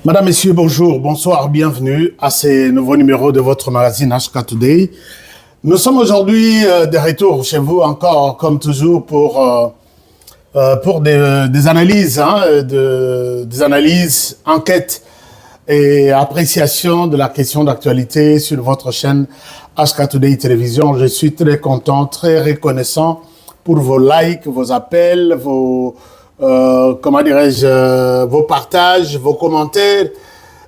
Madame, Messieurs, bonjour, bonsoir, bienvenue à ce nouveau numéro de votre magazine HK Today. Nous sommes aujourd'hui de retour chez vous encore, comme toujours, pour des analyses, des analyses, enquêtes et appréciation de la question d'actualité sur votre chaîne HK Today Télévision. Je suis très content, très reconnaissant pour vos likes, vos appels, vos vos partages, vos commentaires.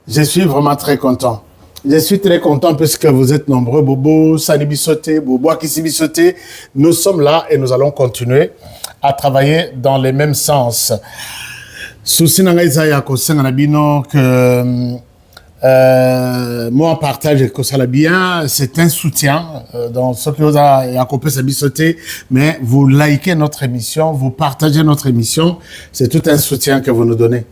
Je suis vraiment très content. Je suis très content parce que vous êtes nombreux. Bobo, Sani Bissoté, Bobo Akissi Bissoté. Nous sommes là et nous allons continuer à travailler dans les mêmes sens. Souci Nangaïza ko Senganabino que moi, partage que ça l'a bien, c'est un soutien dans ce que vous avez accompli, ça bissoté, mais vous likez notre émission, vous partagez notre émission, c'est tout un soutien que vous nous donnez.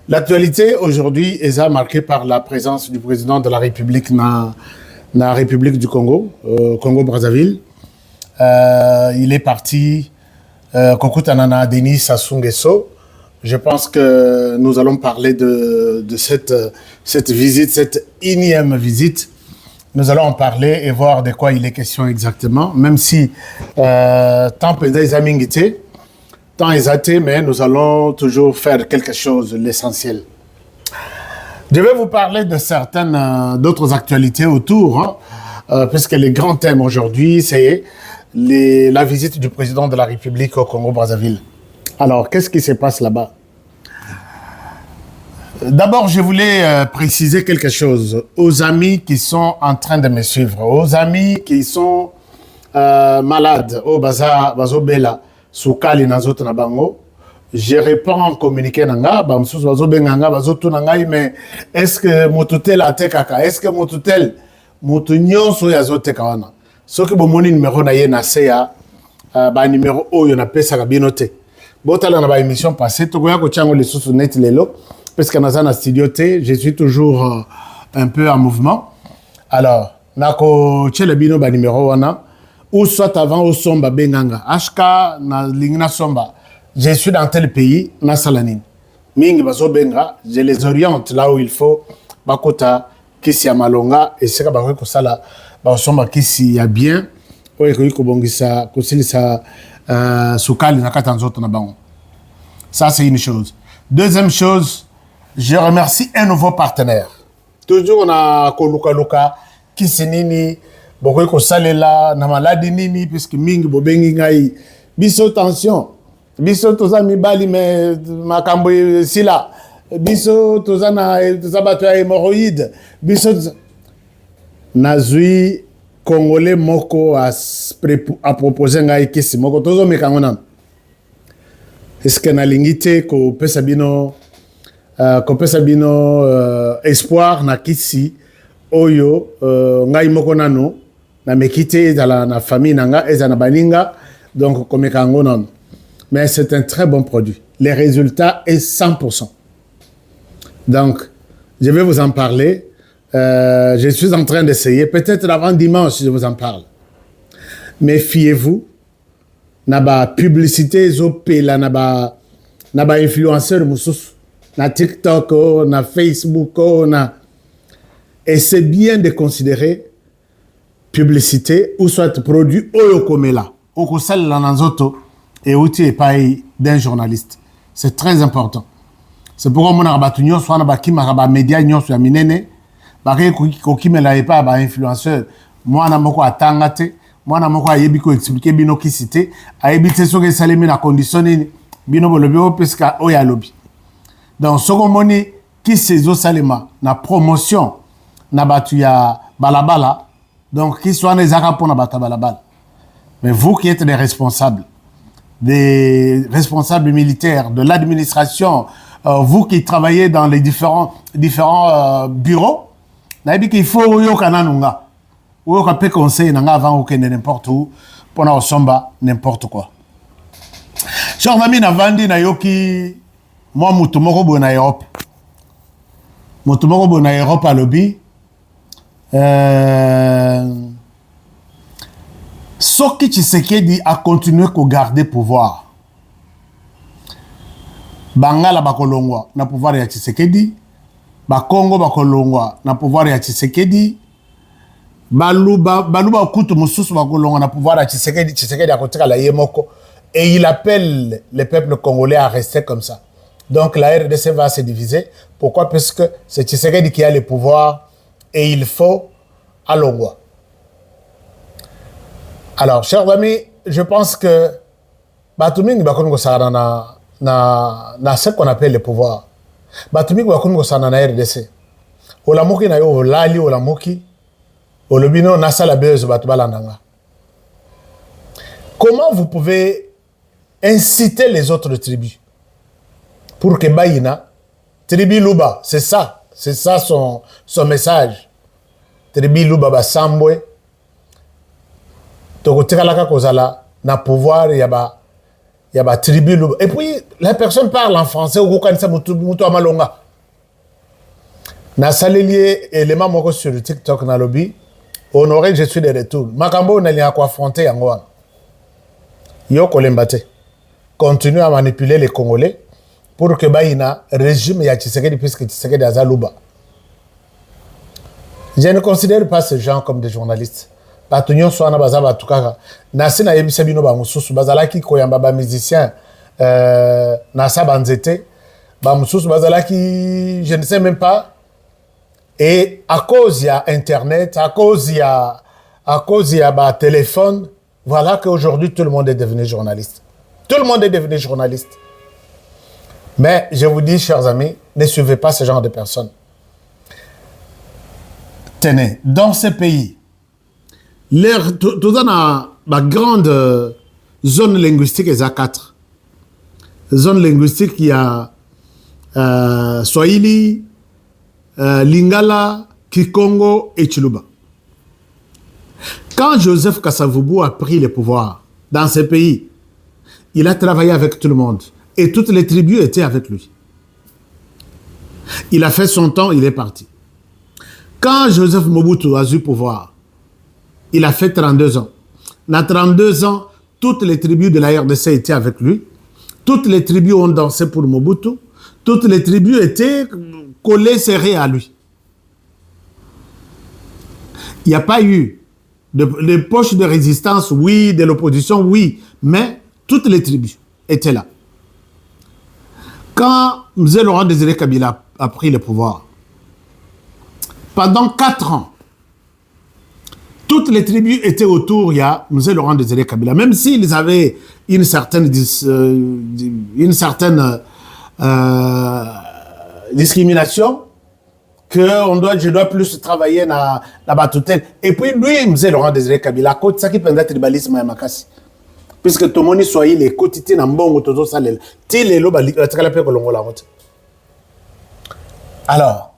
L'actualité aujourd'hui est marquée par la présence du président de la République dans la République du Congo, Congo-Brazzaville. Il est parti, Kokutanana Denis Sassou Nguesso. Je pense que nous allons parler de cette visite, cette énième visite. Nous allons en parler et voir de quoi il est question exactement, même si tant peut-être tant exaté, mais nous allons toujours faire quelque chose, l'essentiel. Je vais vous parler de certaines d'autres actualités autour, puisque les grands thèmes aujourd'hui, c'est la visite du président de la République au Congo-Brazzaville. Alors, qu'est-ce qui se passe là-bas? D'abord, je voulais préciser quelque chose aux amis qui sont en train de me suivre, aux amis qui sont malades, au Bazo Bela, Soukali Nazoto Nabango. Je réponds en communiqué nanga, Bamsous Bazo Benganga, Bazo Tunangai, mais est-ce que Motutel a tekaka? Est-ce que Motutel, Motunyon Soyazo Tekawana? Ce que mon numéro na yena seya, numéro O yon a pesa kabinote. Botala na ba émission passée, Togoya ko chango les sous net lelo, parce que dans la studio T, je suis toujours un peu en mouvement. Alors, nako chelebino ba numéro wana, ou soit avant au somba benganga, HK na lingna somba. Je suis dans tel pays, na salanine. Mingi bazo benga, je les oriente là où il faut. Bakota kisi ya malonga et seka ba ko sala ba somba kisi ya bien. Oye ko bongisa ko silisa Soukali na katanzoto na bango. Ça, c'est une chose. Deuxième chose, je remercie un nouveau partenaire. Toujours, on a Koluka, Kisinini, Bokoiko Salela, Namaladi Nini, puisque Ming, Bobengi Ngai, Bisso tension, Bisso Tozami Bali, mais Makambo Sila, Bisso Tozana, Tozabatua hémorroïde, Bisso Nazui. Congolais moko a proposé ngai kisi moko tozo mekangona. Est-ce que na lingite ko pesa bino espoir na kisi oyo ngai moko nano na mekite dans na famille nanga ezana baninga donc komekangona. Mais c'est un très bon produit. Les résultats est 100%. Donc je vais vous en parler. Je suis en train d'essayer, peut-être avant dimanche, je vous en parle. Mais fiez-vous, naba publicité zopela naba influenceur musus, na TikTok, na Facebook, na. Et c'est bien de considérer publicité ou soit produit oyo komela, okosal lananzoto et outil et paye d'un journaliste. C'est très important. C'est pourquoi mon arabatunyo soit naba kimara média nyo soit minene. Bari kokimela epa ba influenceur mwana moko atangate mwana moko ayebi ko expliquer bino kisite ayebi te soke salemi na condition ni bino bolobi o peska o ya lobi donc soko moni kisezo salema na promotion na batu ya balabala donc qui soit les arabes pour na bata balabala. Mais vous qui êtes des responsables militaires de l'administration, vous qui travaillez dans les différents bureaux. Il faut yokananunga oyoka pe conseil nanga avant okende n'importe où pour na osomba n'importe quoi. Chers amis na vandi na yoki moi mutu moko bo na Europe. Mutu moko bo na Europe à lobby Soki Tshisekedi a continué à garder pouvoir. Bangala bakolongwa na pouvoir ya Tshisekedi ba Congo ba kolongwa na pouvoir ya Tshisekedi baluba kutu mususu ba kolongwa na pouvoir ya Tshisekedi akotika la yemoko et il appelle les peuples congolais à rester comme ça. Donc la RDC va se diviser. Pourquoi? Parce que c'est Tshisekedi qui a le pouvoir et il faut à Longwa. Alors, chers amis, je pense que Batuming Bakongo Sara na ce qu'on appelle le pouvoir. Batuming Bakongo Sara na RDC. Olamoki na yo lali olamoki. Olobino nasa la beuse batubalandanga. Comment vous pouvez inciter les autres tribus pour que Baïna, tribu Luba, c'est ça son message. Tribu Luba Basambwe, Tokotikalaka Kozala, na pouvoir, yaba tribu Luba. Et puis, la personne parle en français, ou Kanisa Mutu Amalonga. Na salelier élément moko sur le TikTok na lobby, honoré, je suis de retour. Makambo n'a rien à affronter en Goan. Yo Kolembate. Continue à manipuler les Congolais pour que Baïna régime ya Tshisekedi puisque Tshisekedi a Zaluba. Je ne considère pas ces gens comme des journalistes. Batunyo soana bazaba tukaka. Nasi na yebisa bino ba mususu bazalaki koyamba ba musicien nasa banzete ba mususu bazalaki je ne sais même pas. Et à cause de Internet, à cause de bah, téléphone, voilà qu'aujourd'hui tout le monde est devenu journaliste. Tout le monde est devenu journaliste. Mais je vous dis, chers amis, ne suivez pas ce genre de personnes. Tenez, dans ce pays, tout dans la grande zone linguistique, il y a 4. Zone linguistique, il y a Swahili, Lingala, Kikongo et Chiluba. Quand Joseph Kasavubu a pris le pouvoir dans ce pays, il a travaillé avec tout le monde et toutes les tribus étaient avec lui. Il a fait son temps, il est parti. Quand Joseph Mobutu a eu le pouvoir, il a fait 32 ans. Dans 32 ans, toutes les tribus de la RDC étaient avec lui. Toutes les tribus ont dansé pour Mobutu. Toutes les tribus étaient collées, serrées à lui. Il n'y a pas eu de poches de résistance, oui, de l'opposition, oui, mais toutes les tribus étaient là. Quand M. Laurent Désiré Kabila a pris le pouvoir, pendant 4 ans, toutes les tribus étaient autour, il y a M. Laurent Désiré Kabila, même s'ils avaient une certaine discrimination, que je dois plus travailler dans la tutelle. Et puis lui, M. Laurent Désiré Kabila, c'est ça qui peut être tribalisme à Makassi. Puisque tout le monde soit il est quotidien dans bon tout ça les alors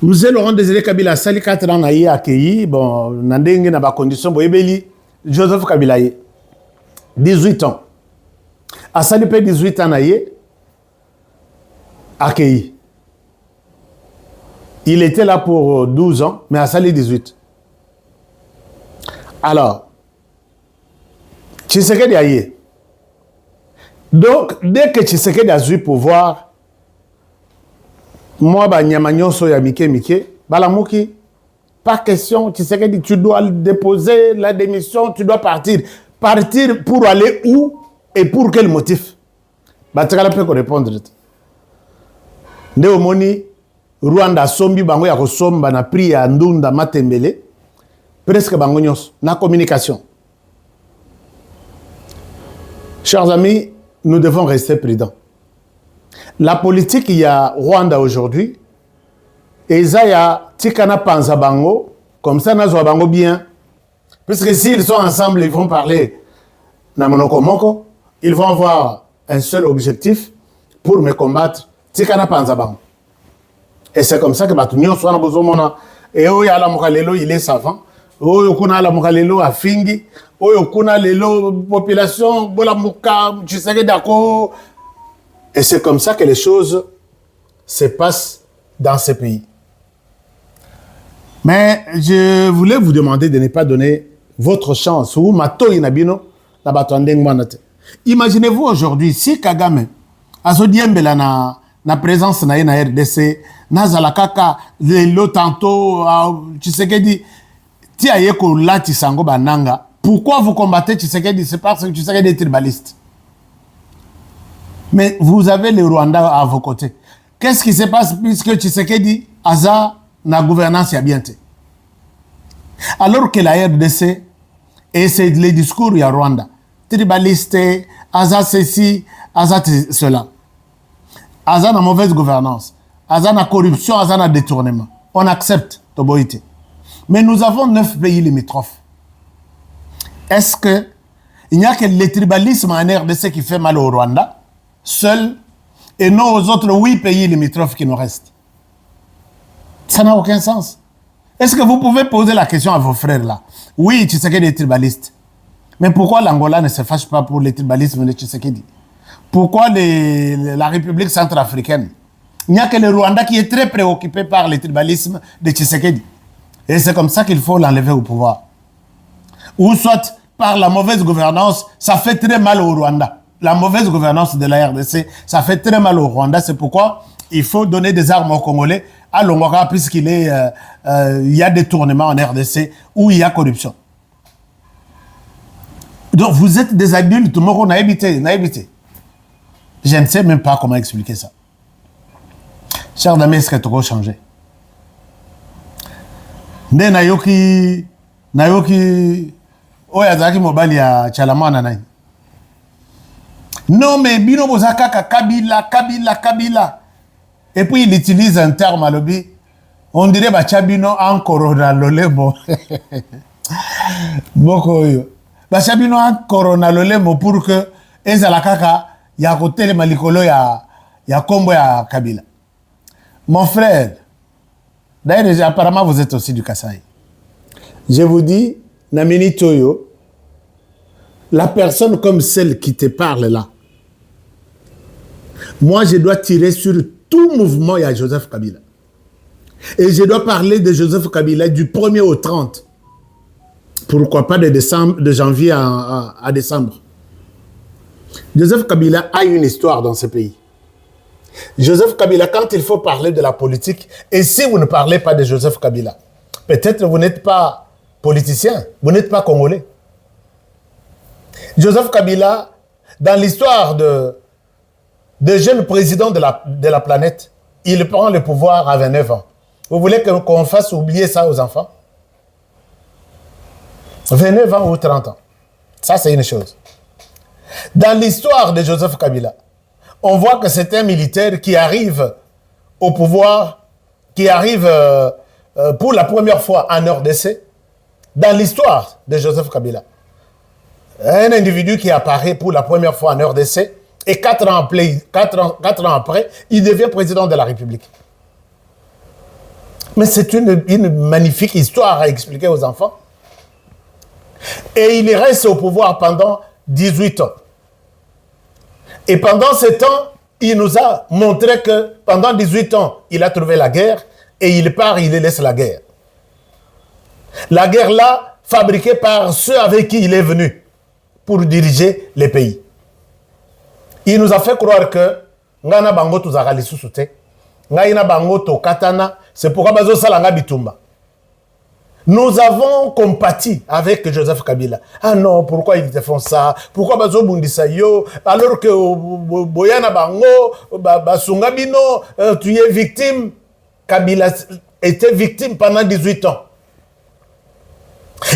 M. Laurent Désiré Kabila sali 4 ans naïe accueilli bon nandenge na ba condition boyebeli Joseph Kabila 18 ans a sali pe 18 ans naïe accueilli. Il était là pour 12 ans mais a sali 18. Alors Tshisekedi aye. Donc, dès que Tshisekedi a eu pouvoir, moi, nyamanyonso ya mike, balamuki, pas question, Tshisekedi, tu dois déposer la démission, tu dois partir. Partir pour aller où et pour quel motif? Batakala peut répondre. Néomoni, Rwanda sombi bango ya kosomba na pri ya ndunda matembele, presque bango nyonso, na communication. Chers amis, nous devons rester prudents. La politique, il y a Rwanda aujourd'hui, et il y a Tikana Panzabango, comme ça, nous avons bien. Puisque s'ils sont ensemble, ils vont parler Namonokomoko, ils vont avoir un seul objectif pour me combattre, Tikana Panzabango. Et c'est comme ça que Batunyo soit besoin et oh, il est savant. Oh, kuna la mukalelo a fingi. Oh, kuna lelo population bola muka, tu sais d'accord. Et c'est comme ça que les choses se passent dans ce pays. Mais je voulais vous demander de ne pas donner votre chance ou mato inabino la batandeng manate. Imaginez-vous aujourd'hui si Kagame a so diembela na na présence na na RDC nazala kaka lelo tantôt Tshisekedi ti ayeko lati sango bananga. Pourquoi vous combattez Tshisekedi? C'est parce que Tshisekedi est tribaliste. Mais vous avez le Rwanda à vos côtés. Qu'est-ce qui se passe puisque Tshisekedi aza na gouvernance ya bien te? Alors que la RDC et c'est les discours ya Rwanda tribaliste, aza ceci, aza cela. Aza na mauvaise gouvernance, aza na corruption, aza na détournement. On accepte Toboïté. Mais nous avons 9 pays limitrophes. Est-ce que il n'y a que le tribalisme en RDC qui fait mal au Rwanda, seul, et non aux autres 8 pays limitrophes qui nous restent? Ça n'a aucun sens. Est-ce que vous pouvez poser la question à vos frères là? Oui, Tshisekedi est tribaliste. Mais pourquoi l'Angola ne se fâche pas pour le tribalisme de Tshisekedi? Pourquoi la République centrafricaine? Il n'y a que le Rwanda qui est très préoccupé par le tribalisme de Tshisekedi. Et c'est comme ça qu'il faut l'enlever au pouvoir. Ou soit par la mauvaise gouvernance, ça fait très mal au Rwanda. La mauvaise gouvernance de la RDC, ça fait très mal au Rwanda. C'est pourquoi il faut donner des armes aux Congolais à Longora, puisqu'il y a des tournements en RDC où il y a corruption. Donc vous êtes des adultes, tout le monde a habité. Je ne sais même pas comment expliquer ça. Cher Damé, est-ce que tu vas changer? Nde nayoki oyazaki mobali ya Chalamana nai. Non mais bino bozakaka Kabila. Et puis il utilise un terme à lobby. On dirait bachabino en corona lolemo. Boko yo. Bachabino en corona lolemo pour que ezala kaka ya kotele malikolo ya kombo ya Kabila. Mon frère, d'ailleurs apparemment vous êtes aussi du Kasaï. Je vous dis, Namini Toyo, la personne comme celle qui te parle là, moi je dois tirer sur tout mouvement à Joseph Kabila. Et je dois parler de Joseph Kabila du 1er au 30. Pourquoi pas de janvier à décembre. Joseph Kabila a une histoire dans ce pays. Joseph Kabila, quand il faut parler de la politique, et si vous ne parlez pas de Joseph Kabila, peut-être vous n'êtes pas politicien, vous n'êtes pas congolais. Joseph Kabila, dans l'histoire de jeunes présidents de la planète, il prend le pouvoir à 29 ans. Vous voulez qu'on fasse oublier ça aux enfants? 29 ans ou 30 ans. Ça, c'est une chose. Dans l'histoire de Joseph Kabila, on voit que c'est un militaire qui arrive au pouvoir, qui arrive pour la première fois en RDC, dans l'histoire de Joseph Kabila. Un individu qui apparaît pour la première fois en RDC, et 4 ans après, il devient président de la République. Mais c'est une magnifique histoire à expliquer aux enfants. Et il reste au pouvoir pendant 18 ans. Et pendant ce temps, il nous a montré que pendant 18 ans, il a trouvé la guerre et il part, il laisse la guerre. La guerre là, fabriquée par ceux avec qui il est venu pour diriger les pays. Il nous a fait croire que ngana bango tuzaka lisusu te, ngaina bango to katana, c'est pourquoi bazo salanga bitumba. Nous avons compati avec Joseph Kabila. Ah non, pourquoi ils te font ça? Pourquoi bazo bundisa yo? Alors que boyana bango, basunga bino, tu es victime. Kabila était victime pendant 18 ans.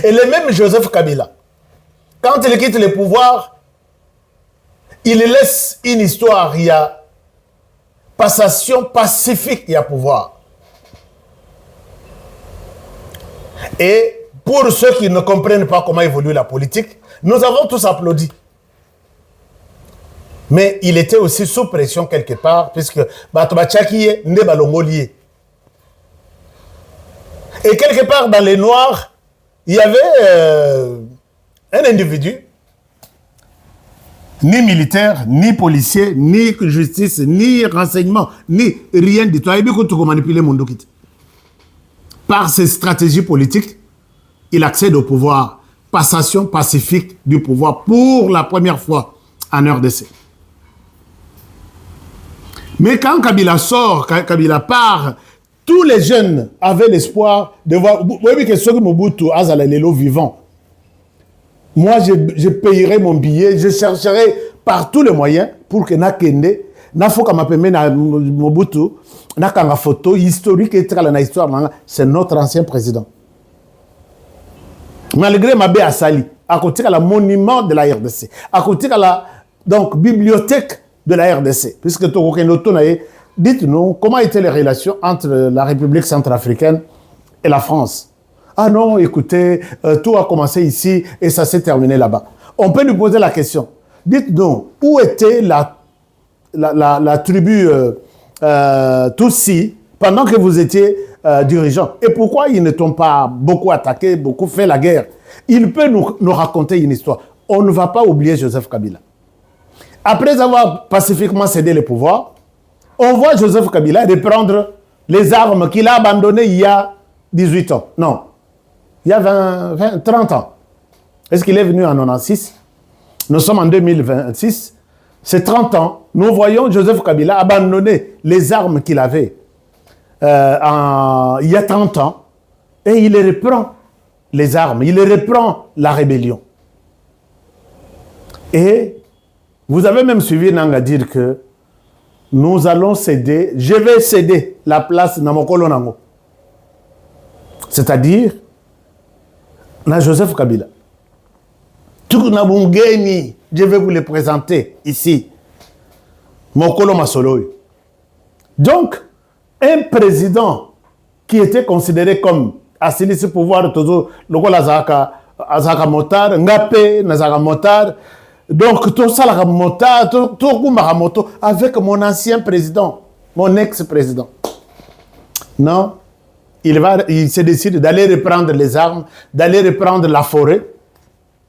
Et le même Joseph Kabila, quand il quitte le pouvoir, il laisse une histoire, il y a passation pacifique, il y a pouvoir. Et pour ceux qui ne comprennent pas comment évolue la politique, nous avons tous applaudi. Mais il était aussi sous pression quelque part, puisque Batoubachakiye n'est pas l'ongolier. Et quelque part dans les Noirs, il y avait un individu, ni militaire, ni policier, ni justice, ni renseignement, ni rien du tout. Il a manipulé mon document. Par ses stratégies politiques, il accède au pouvoir. Passation pacifique du pouvoir pour la première fois en RDC. Mais quand Kabila sort, quand Kabila part, tous les jeunes avaient l'espoir de voir. Vous voyez que ceux qui Mobutu, Azala Lelo vivant. Moi, je payerai mon billet, je chercherai par tous les moyens pour que Nakende, Nafoka Mapeme Mobutu, Nakanga photo historique et très la histoire, c'est notre ancien président. Malgré Mabé Assali, à côté de la monument de la RDC, à côté de la donc, bibliothèque de la RDC, puisque dites-nous comment étaient les relations entre la République centrafricaine et la France. Ah non, écoutez, tout a commencé ici et ça s'est terminé là-bas. On peut lui poser la question. Dites-nous, où était la tribu Tutsi pendant que vous étiez dirigeant? Et pourquoi ils ne t'ont pas beaucoup attaqué, beaucoup fait la guerre? Il peut nous raconter une histoire. On ne va pas oublier Joseph Kabila. Après avoir pacifiquement cédé le pouvoir, on voit Joseph Kabila reprendre les armes qu'il a abandonnées il y a 18 ans. Non, il y a 30 ans. Est-ce qu'il est venu en 96? Nous sommes en 2026. C'est 30 ans. Nous voyons Joseph Kabila abandonner les armes qu'il avait il y a 30 ans. Et il reprend les armes. Il reprend la rébellion. Et vous avez même suivi Nanga dire que nous allons céder, je vais céder la place Namokolo Nango. C'est-à-dire, na Joseph Kabila. Tout Nabungeni, je vais vous le présenter ici. Mokolo Masoloy. Donc, un président qui était considéré comme assis ce pouvoir, toujours, le Azaka Motar, Ngapé, Nazaka Motar, donc tout ça, la Motar, tout Maramoto, avec mon ancien président, mon ex-président. Non, il se décide d'aller reprendre les armes, d'aller reprendre la forêt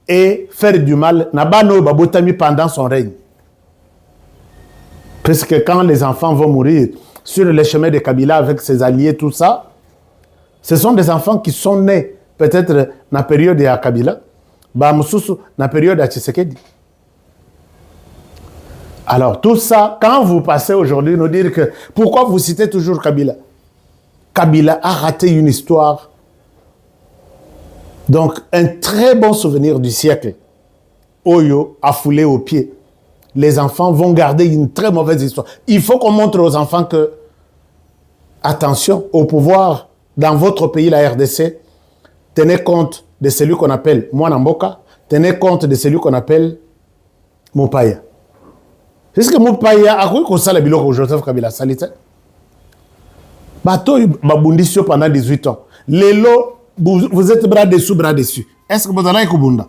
et faire du mal. Nabano Babotami pendant son règne. Parce que quand les enfants vont mourir sur les chemins de Kabila avec ses alliés, tout ça, ce sont des enfants qui sont nés peut-être dans la période de Kabila, dans la période de Tshisekedi. Alors tout ça, quand vous passez aujourd'hui nous dire que pourquoi vous citez toujours Kabila? Kabila a raté une histoire. Donc un très bon souvenir du siècle. Oyo a foulé aux pieds. Les enfants vont garder une très mauvaise histoire. Il faut qu'on montre aux enfants que, attention, au pouvoir, dans votre pays, la RDC, tenez compte de celui qu'on appelle Mwanamboka, tenez compte de celui qu'on appelle Mopaya. Est-ce que Mopaya a cru qu'on s'est le biloko Joseph Kabila salite? Bato babundisio pendant 18 ans. Lelo, vous êtes bras dessus. Est-ce que vous allez Kubunda?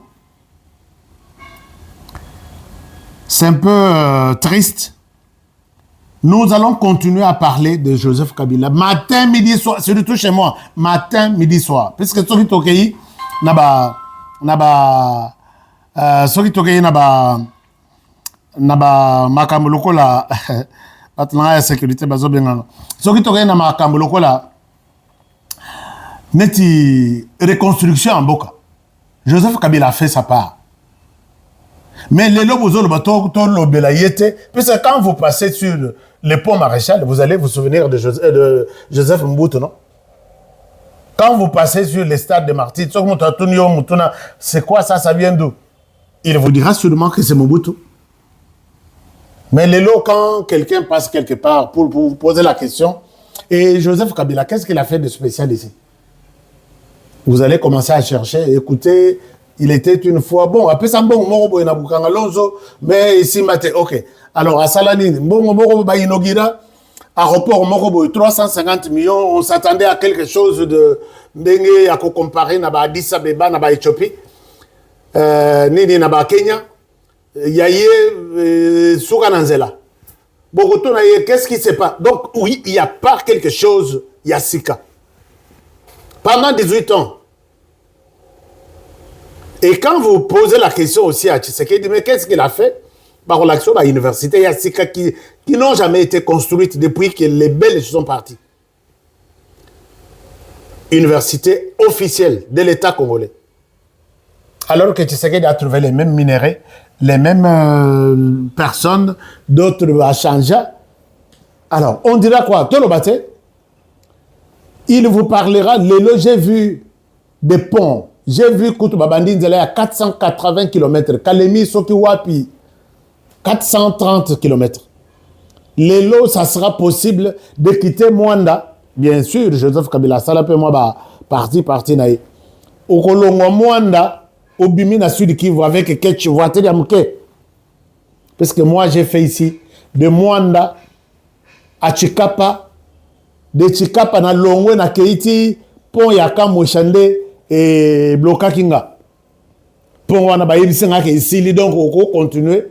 C'est un peu triste. Nous allons continuer à parler de Joseph Kabila. Matin, midi, soir. Surtout chez moi. Matin, midi, soir. Puisque Soki Tokei, Soki Tokei, makambo lokola batanga ya sécurité bazo benganga. Soki Tokei na makambo lokola neti reconstruction en Boka. Joseph Kabila a fait sa part. Mais les lobos bateau puisque quand vous passez sur le pont Maréchal, vous allez vous souvenir de Joseph Mobutu, non? Quand vous passez sur les stades de Martyrs, c'est quoi ça? Ça vient d'où? Il vous dira sûrement que c'est Mobutu. Mais les lots, quand quelqu'un passe quelque part pour vous poser la question, et Joseph Kabila, qu'est-ce qu'il a fait de spécial ici? Vous allez commencer à chercher, écoutez. Il était une fois, bon, après ça, bon, Morobo et Naboukanga Lonzo, mais ici, ok. Alors, à Salani, bon, Morobo va inaugurer, aéroport Morobo, 350 millions, on s'attendait à quelque chose de Ndenge, à comparer, Naba Addis Abeba, Naba Éthiopie, Nini, Naba Kenya, Yaye, Sougananzela. Bogoto, qu'est-ce qui se passe? Donc, oui, il y a pas quelque chose, il y a Sika. Pendant 18 ans, et quand vous posez la question aussi à Tshisekedi, mais qu'est-ce qu'il a fait? Par relation à l'université, il y a ces cas qui n'ont jamais été construites depuis que les Belges sont partis. Université officielle de l'État congolais. Alors que Tshisekedi a trouvé les mêmes minéraux, les mêmes personnes, d'autres à changer. Alors, on dira quoi? Tolobate, il vous parlera, j'ai vu des ponts. J'ai vu Koutubabandi Nzela à 480 km. Kalemi Soki Wapi, 430 km. Lelo, ça sera possible de quitter Mwanda. Bien sûr, Joseph Kabila, ça là, moi, parti, naï. Au Kolongo Mwanda, au Bimi, na Sud Kivu, avec quelques voitures à Mouké. Parce que moi, j'ai fait ici, de Mwanda à Chikapa, de Chikapa na Longwe, na Keiti, pont Yaka Moshande et Bloka Kinga. Pont Wana Bayibisenga ke ici, donc, on continue.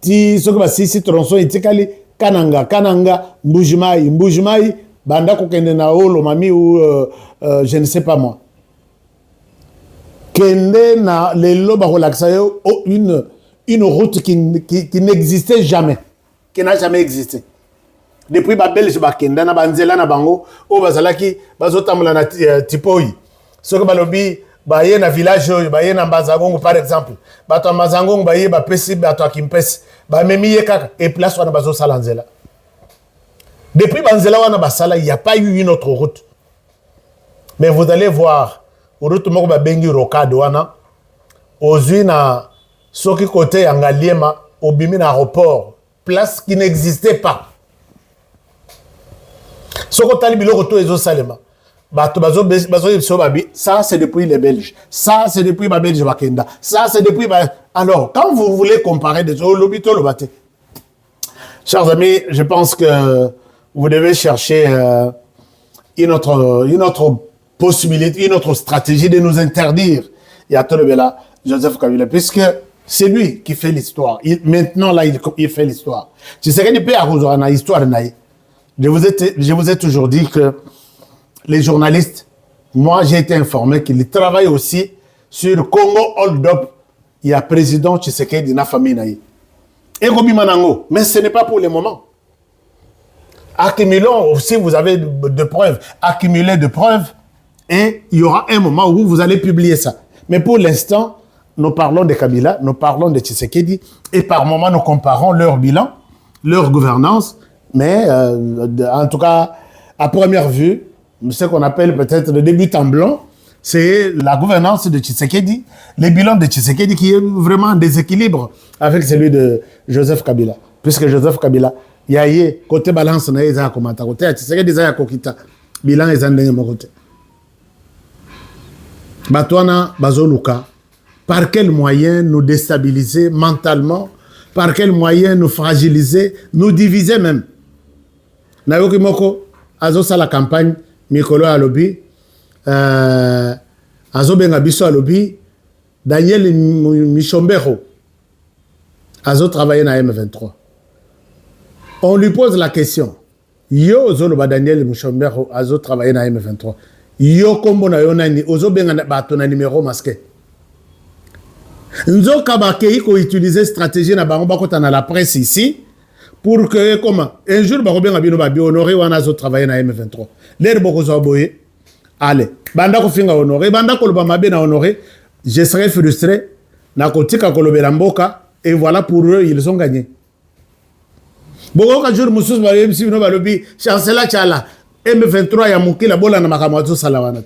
Ti, ce que va si tronçon, et Tikali, Kananga, Mbujimai, Banda Kokende na Olo, Mami, ou je ne sais pas moi. Kende na Lelo Barolaksayo, une route qui n'existait jamais, qui n'a jamais existé. Depuis Babel, je bakenda na banzela na bango, o bazalaki bazotamula na tipoi. Soko balobi baye na village oyo, baye na Mbazangongo par exemple. Bato Mbazangongo baye ba pesi bato akimpesi. Ba memi kaka et place wana bazo sala nzela. Depuis banzela wana basala, il n'y a pas eu une autre route. Mais vous allez voir, route moko ba bengi rocade wana, ozui na soki côté Angaliema, obimi na aéroport, place qui n'existait pas. Soko tali biloko to ezo salema. Ça c'est depuis les Belges. Ça c'est depuis ma Belge Wakenda. Ça c'est depuis Alors, quand vous voulez comparer des lobito lobate. Chers amis, je pense que vous devez chercher une autre possibilité, une autre stratégie de nous interdire. Il y a Tolobela, Joseph Kabila, puisque c'est lui qui fait l'histoire. Maintenant, là, il fait l'histoire. Tu sais qu'il peut avoir une histoire. Je vous ai toujours dit que les journalistes, moi, j'ai été informé qu'ils travaillent aussi sur Congo Hold Up. Il y a président Tshisekedi na famille naï. Et Robi Manango, mais ce n'est pas pour le moment. Accumulons, si vous avez de preuves, accumulez de preuves, et il y aura un moment où vous allez publier ça. Mais pour l'instant, nous parlons de Kabila, nous parlons de Tshisekedi, et par moment, nous comparons leur bilan, leur gouvernance, mais en tout cas, à première vue, ce qu'on appelle peut-être le début en blanc, c'est la gouvernance de Tshisekedi, le bilan de Tshisekedi qui est vraiment en déséquilibre avec celui de Joseph Kabila. Puisque Joseph Kabila, il y a côté balance, il y a côté Tshisekedi, il y a kokita, bilan est en côté. Batouana, Bazoluka, par quel moyen nous déstabiliser mentalement, par quel moyen nous fragiliser, nous diviser même. Nayoki Moko, Azosa la campagne, Mikolo Alobi, Azo Bengabiso Alobi, Daniel Michombero, Azo travaillé dans M23. On lui pose la question. Yo Zoloba Daniel Michombero, Azo travaillé dans M23. Yo kombo na yo nani, Ozo Benga bato na numéro masqué. Nzo Kabake iko utiliser stratégie na bango bakota na la presse ici. Pour que, comment, un jour, honoré ou Azo travailler dans M23. L'air beaucoup boye. Allez, banda ko finga honoré, banda ko lobama na honoré, je serai frustré, na kotika ko lobela mboka, et voilà pour eux, ils ont gagné. Boko ka jour musus ba MC no balobi, chancela chala, M23 ya mukila bola na makamwazo salawana.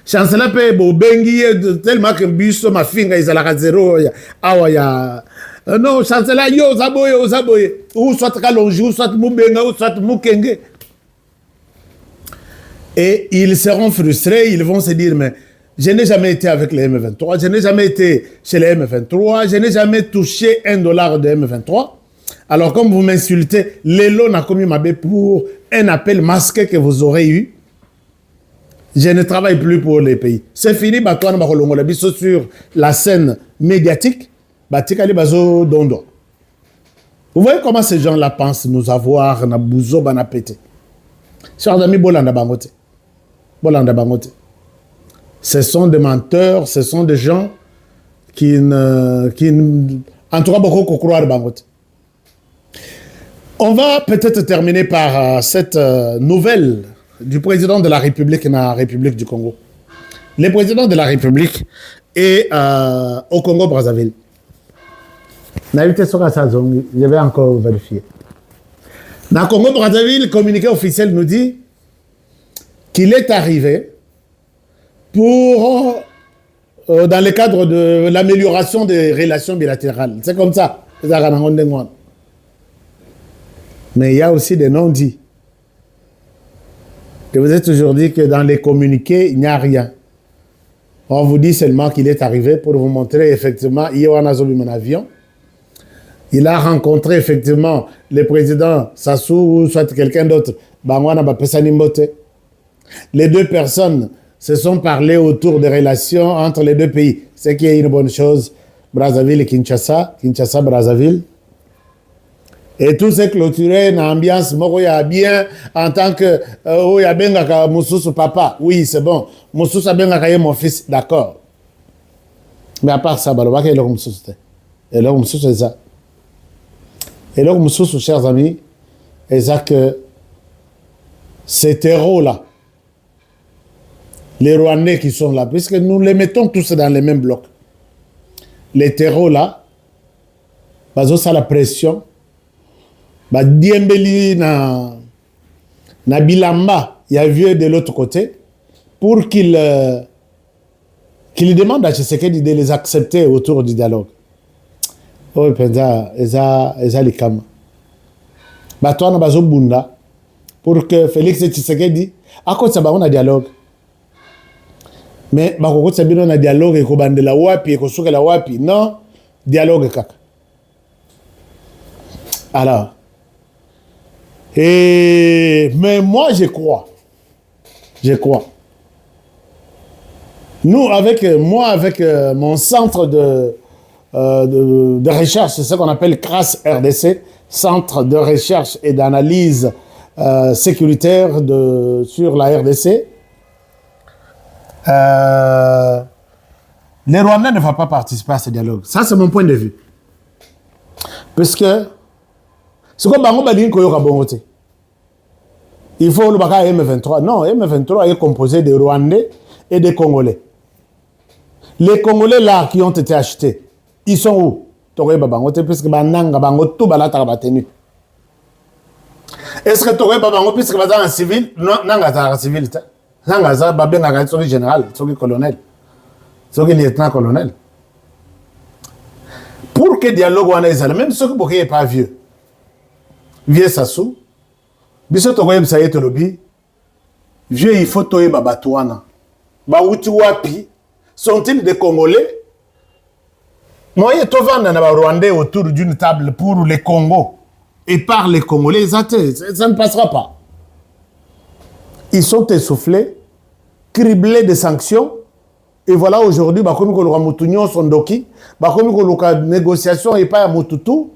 Chancela pe bo bengi tellement que biso ma finga izala zéro ya awa ya non, chancela yo zaboye, ou soit Kalonji, ou soit Moubenga, ou soit Moukenge. Et ils seront frustrés, ils vont se dire, mais je n'ai jamais été avec les M23, je n'ai jamais été chez les M23, je n'ai jamais touché $1 de M23. Alors comme vous m'insultez, Lelo n'a commis ma baie pour un appel masqué que vous aurez eu. Je ne travaille plus pour les pays. C'est fini, Batouane Bakolongo, sur la scène médiatique. Vous voyez comment ces gens-là pensent nous avoir, na bouzo, na pété. Chers amis, Bolanda Bangote. Ce sont des menteurs, ce sont des gens qui en tout cas, beaucoup croire Bangote. On va peut-être terminer par cette nouvelle du président de la République dans la République du Congo. Le président de la République est au Congo-Brazzaville. Je vais encore vérifier. Dans Congo-Brazzaville, le communiqué officiel nous dit qu'il est arrivé pour, dans le cadre de l'amélioration des relations bilatérales. C'est comme ça. Mais il y a aussi des non-dits. Et vous êtes toujours dit que dans les communiqués, il n'y a rien. On vous dit seulement qu'il est arrivé pour vous montrer effectivement, il y a un avion. Il a rencontré effectivement le président Sassou ou soit quelqu'un d'autre. Les deux personnes se sont parlé autour des relations entre les deux pays. C'est qui est une bonne chose. Brazzaville et Kinshasa, Brazzaville. Et tout s'est clôturé dans l'ambiance. Moi, il y a bien en tant que il y a bien Moussous papa. Oui, c'est bon. Moussous a bien mon fils, d'accord. Mais à part ça, il y a le Moussous. Et le Moussous, c'est ça. Et le Moussous, chers amis, c'est ça que ces terreaux-là, les Rwandais qui sont là, puisque nous les mettons tous dans les mêmes blocs. Les terreaux-là, ça la pression. Diembeli na Bilamba, il y a vieux de l'autre côté, pour qu'il demande à Tshisekedi de les accepter autour du dialogue. Oh, penza, eza likama. Toi, on a bunda pour que Félix Tshisekedi, à cause de ça, on a dialogue. Mais, on a dialogue et qu'on bande la wapi et qu'on souke la wapi. Non, dialogue kaka. Alors, mais moi, je crois. Nous, avec mon centre de recherche, c'est ce qu'on appelle CRAS RDC, Centre de recherche et d'analyse sécuritaire sur la RDC. Les Rwandais ne vont pas participer à ce dialogue. Ça, c'est mon point de vue. Parce que c'est comme il faut le M23. Non, M23 est composé de Rwandais et de Congolais. Les Congolais là qui ont été achetés, ils sont où? Puisque est-ce que Toré Babango, puisque vous êtes en civil, non, en civil, c'est général, c'est colonel, c'est lieutenant-colonel. Pour que le dialogue soit même ceux qui ne sont pas vieux, vieux Sassou, biso Toré Bsaye Tolobi, vieux il faut Toye Babatouana. Baouti Wapi, sont-ils des Congolais? Moi, je suis venu à Rwandais autour d'une table pour les Congos et par les Congolais, ça ne passera pas. Ils sont essoufflés, criblés de sanctions, et voilà aujourd'hui, comme nous avons Moutounion, Sondoki, comme nous avons négociation et pas à Moututu,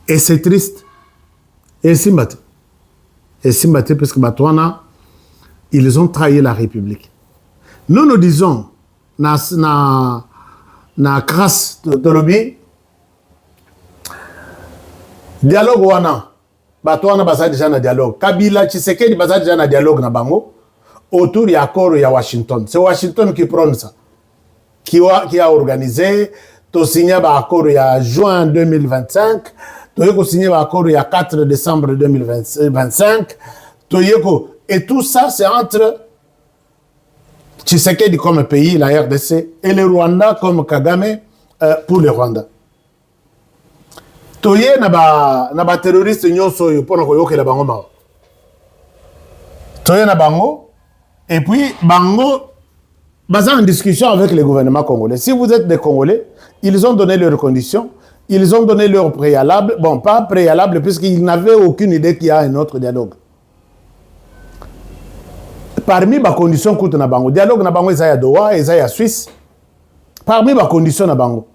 et c'est triste. Et Simbati. Et Simbati, parce que ils ont trahi la République. Nous disons, na crasse de lobby dialogue wana batwana basa déjà na dialogue Kabila Tshisekedi basa déjà na dialogue na bango autour ya accord ya Washington. C'est Washington qui prend ça, qui a organisé to signer ba accord ya juin 2025, to yeko signer ba accord ya 4 décembre 2025, to yeko, et tout ça c'est entre Tshisekedi comme pays, la RDC, et le Rwanda comme Kagame pour le Rwanda. Toye na ba terroriste nyonso yo pona ko yokela bango ma. Toye na bango et puis bango basant en discussion avec le gouvernement congolais. Si vous êtes des Congolais, ils ont donné leurs conditions, ils ont donné leurs préalables, bon pas préalables puisqu'ils n'avaient aucune idée qu'il y a un autre dialogue. Parmi les conditions que na bango, dialogue na bango ezaya Doha, ezaya Suisse. Parmi les conditions na bango,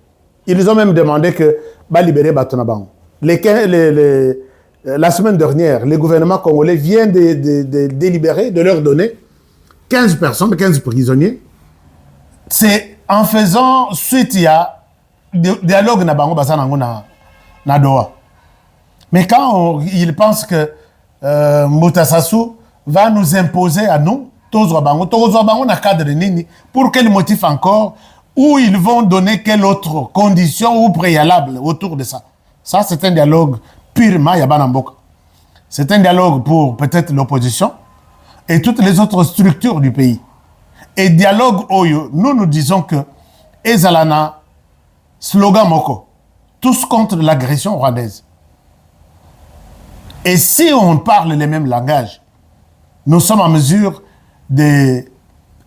ils ont même demandé que ba libérer bato na bango. La semaine dernière, le gouvernement congolais vient de délibérer, de leur donner 15 personnes, 15 prisonniers. C'est en faisant suite il y a dialogue na bango basa nango na Doha. Mais quand ils pensent que Moutasassou va nous imposer à nous, Tozobango na cadre nini, pour quel motif encore, où ils vont donner quelle autre condition ou préalable autour de ça. Ça, c'est un dialogue purement Yabanamboka. C'est un dialogue pour peut-être l'opposition et toutes les autres structures du pays. Et dialogue oyo, nous disons que Ezalana, slogan moko, tous contre l'agression rwandaise. Et si on parle les mêmes langages, nous sommes en mesure de...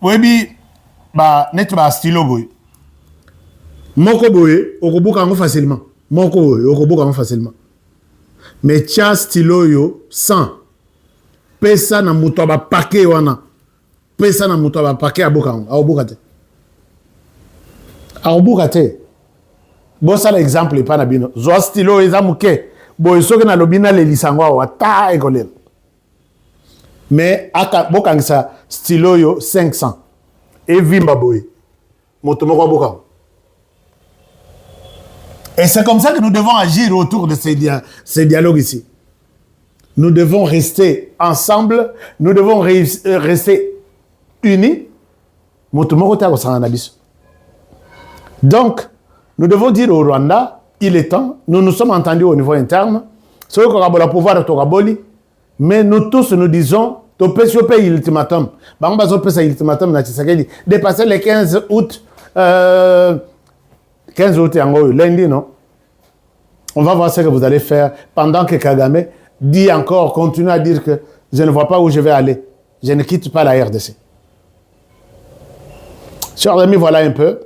Oui, net stylo boy. Moko boy, okobuka facilement. Moko boy, okobuka facilement. Mais tia stylo yo, 100. Pesa na muto ba paquet wana. Pesa na muto ba paquet abuka. Abuka te. Bon, ça l'exemple est pas na bino. Zo stylo ezamuke. Boy soki na lobina le lisangwa wa ta école. Mais aka bokangisa stylo yo 500. Et vimba boy. Moto moko abuka. Et c'est comme ça que nous devons agir autour de ces dialogues ici. Nous devons rester ensemble, nous devons rester unis. Donc, nous devons dire au Rwanda, il est temps, nous nous sommes entendus au niveau interne, mais nous tous nous disons, ultimatum. Dépasser les 15 août, 15 août, lundi, non? On va voir ce que vous allez faire pendant que Kagame dit encore, continue à dire que je ne vois pas où je vais aller. Je ne quitte pas la RDC. Chers amis, voilà un peu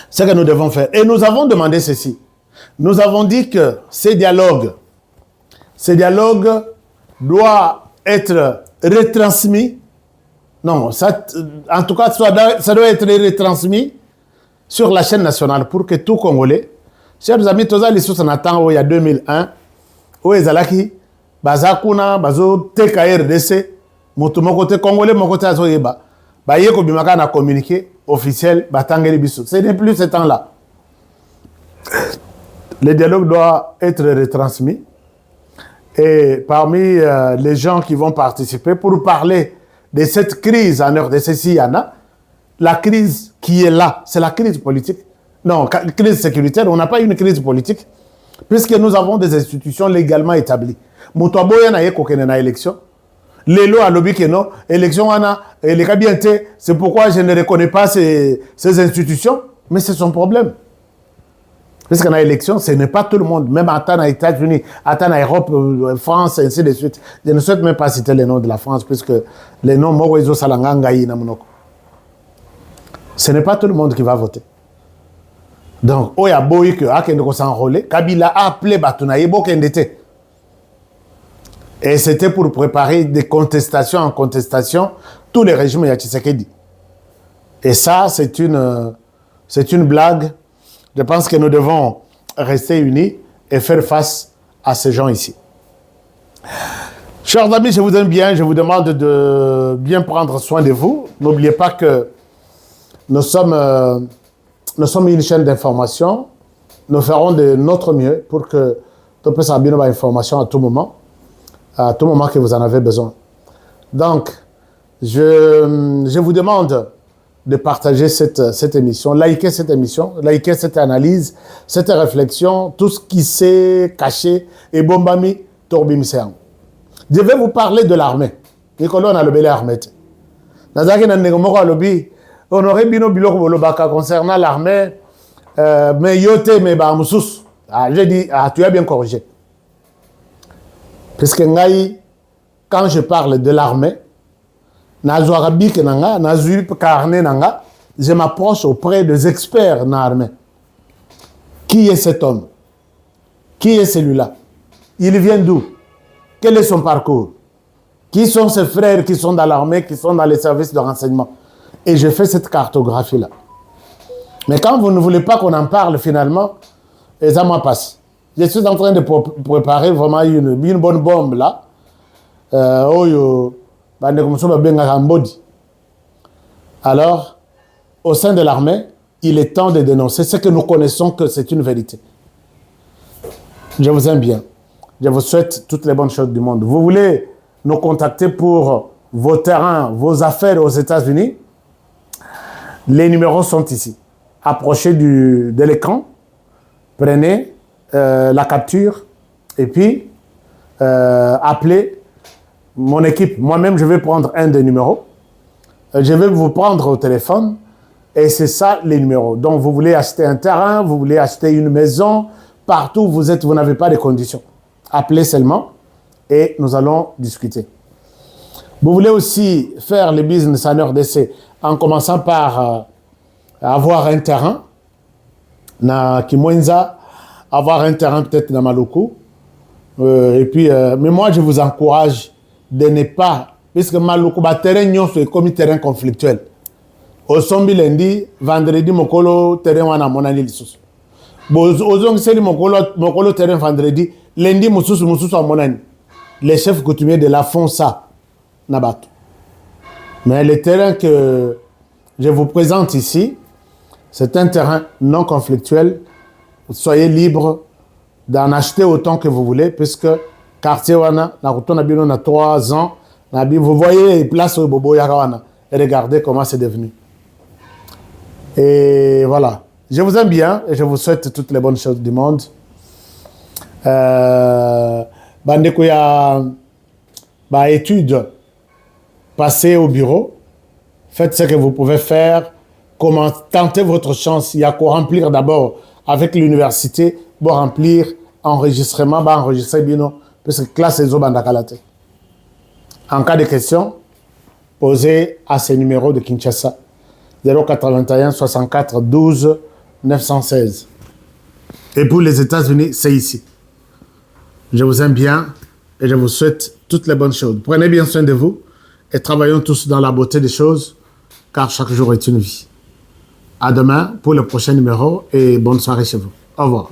ce que nous devons faire. Et nous avons demandé ceci. Nous avons dit que ces dialogues doivent être retransmis. Non, ça, en tout cas, ça doit être retransmis sur la chaîne nationale pour que tout Congolais, chers amis, tous les sous attend il y a 2001, où ezalaki bazakuna bazo teka RDC, moto côté Congolais, mon côté azoyeba, ba yeko bimaka na communiqué officiel batangeli biso. Ce n'est plus ce temps-là. Le dialogue doit être retransmis et parmi les gens qui vont participer pour parler de cette crise en RDC, s'il y en a, la crise qui est là, c'est la crise politique. Non, crise sécuritaire, on n'a pas une crise politique, puisque nous avons des institutions légalement établies. Moutouaboya na yeko kene na élection. Lelo a lobby que non, élection wana, les kabienté, c'est pourquoi je ne reconnais pas ces institutions, mais c'est son problème. Parce qu'en élection, ce n'est pas tout le monde, même à les États-Unis, à l'Europe, France, et ainsi de suite. Je ne souhaite même pas citer les noms de la France, puisque les noms Moroizo Salangangaï Namunoko. Ce n'est pas tout le monde qui va voter. Donc, Oya Boïk, Akendeko s'enrôler, Kabila a appelé Batunaye Bokendete. Et c'était pour préparer des contestations en contestation, tous les régimes Yachisekedi. Et ça, c'est une blague. Je pense que nous devons rester unis et faire face à ces gens ici. Chers amis, je vous aime bien, je vous demande de bien prendre soin de vous. N'oubliez pas que nous sommes une chaîne d'information. Nous ferons de notre mieux pour que tu puisses avoir une information à tout moment que vous en avez besoin. Donc, je vous demande de partager cette émission, liker cette émission, liker cette analyse, cette réflexion, tout ce qui s'est caché et bombami torbim seang. Je vais vous parler de l'armée. Nicolas a le bel armée. Nazaki na ngomoko alobi honoré bino biloko bolobaka concernant l'armée mais yote mais ba musus. J'ai dit tu as bien corrigé. Parce que ngai quand je parle de l'armée je m'approche auprès des experts dans l'armée. Qui est cet homme? Qui est celui-là? Il vient d'où? Quel est son parcours? Qui sont ses frères qui sont dans l'armée, qui sont dans les services de renseignement? Et je fais cette cartographie-là. Mais quand vous ne voulez pas qu'on en parle finalement, ça m'en passe. Je suis en train de préparer vraiment une bonne bombe là. Alors, au sein de l'armée, il est temps de dénoncer ce que nous connaissons que c'est une vérité. Je vous aime bien. Je vous souhaite toutes les bonnes choses du monde. Vous voulez nous contacter pour vos terrains, vos affaires aux États-Unis? Les numéros sont ici. Approchez de l'écran, prenez la capture et puis appelez mon équipe. Moi-même, je vais prendre un des numéros. Je vais vous prendre au téléphone. Et c'est ça les numéros. Donc, vous voulez acheter un terrain, vous voulez acheter une maison, partout où vous êtes, vous n'avez pas de conditions. Appelez seulement et nous allons discuter. Vous voulez aussi faire le business en RDC en commençant par avoir un terrain, na Kimwenza, avoir un terrain peut-être dans Maluku. Et puis, mais moi, je vous encourage de ne pas, puisque Maluku, le terrain, c'est comme un terrain conflictuel. Au sombi lundi, vendredi, mokolo terrain wana monani lisusu. Ozong seli mokolo terrain vendredi, lundi mususu a monani. Les chefs coutumiers de la font ça, nabato. Mais le terrain que je vous présente ici, c'est un terrain non conflictuel. Soyez libre d'en acheter autant que vous voulez, puisque quartier wana, na retourne bino na 3 ans, vous voyez les places au Bobo Yarawana, et regardez comment c'est devenu. Et voilà. Je vous aime bien et je vous souhaite toutes les bonnes choses du monde. Bandeko ya études, passez au bureau, faites ce que vous pouvez faire, tentez votre chance. Il y a qu'à remplir d'abord avec l'université, pour remplir enregistrement, enregistrer bino, parce que classe est bandakalate. En cas de question, posez à ces numéros de Kinshasa. 081 64 12 916. Et pour les États-Unis, c'est ici. Je vous aime bien et je vous souhaite toutes les bonnes choses. Prenez bien soin de vous et travaillons tous dans la beauté des choses, car chaque jour est une vie. À demain pour le prochain numéro et bonne soirée chez vous. Au revoir.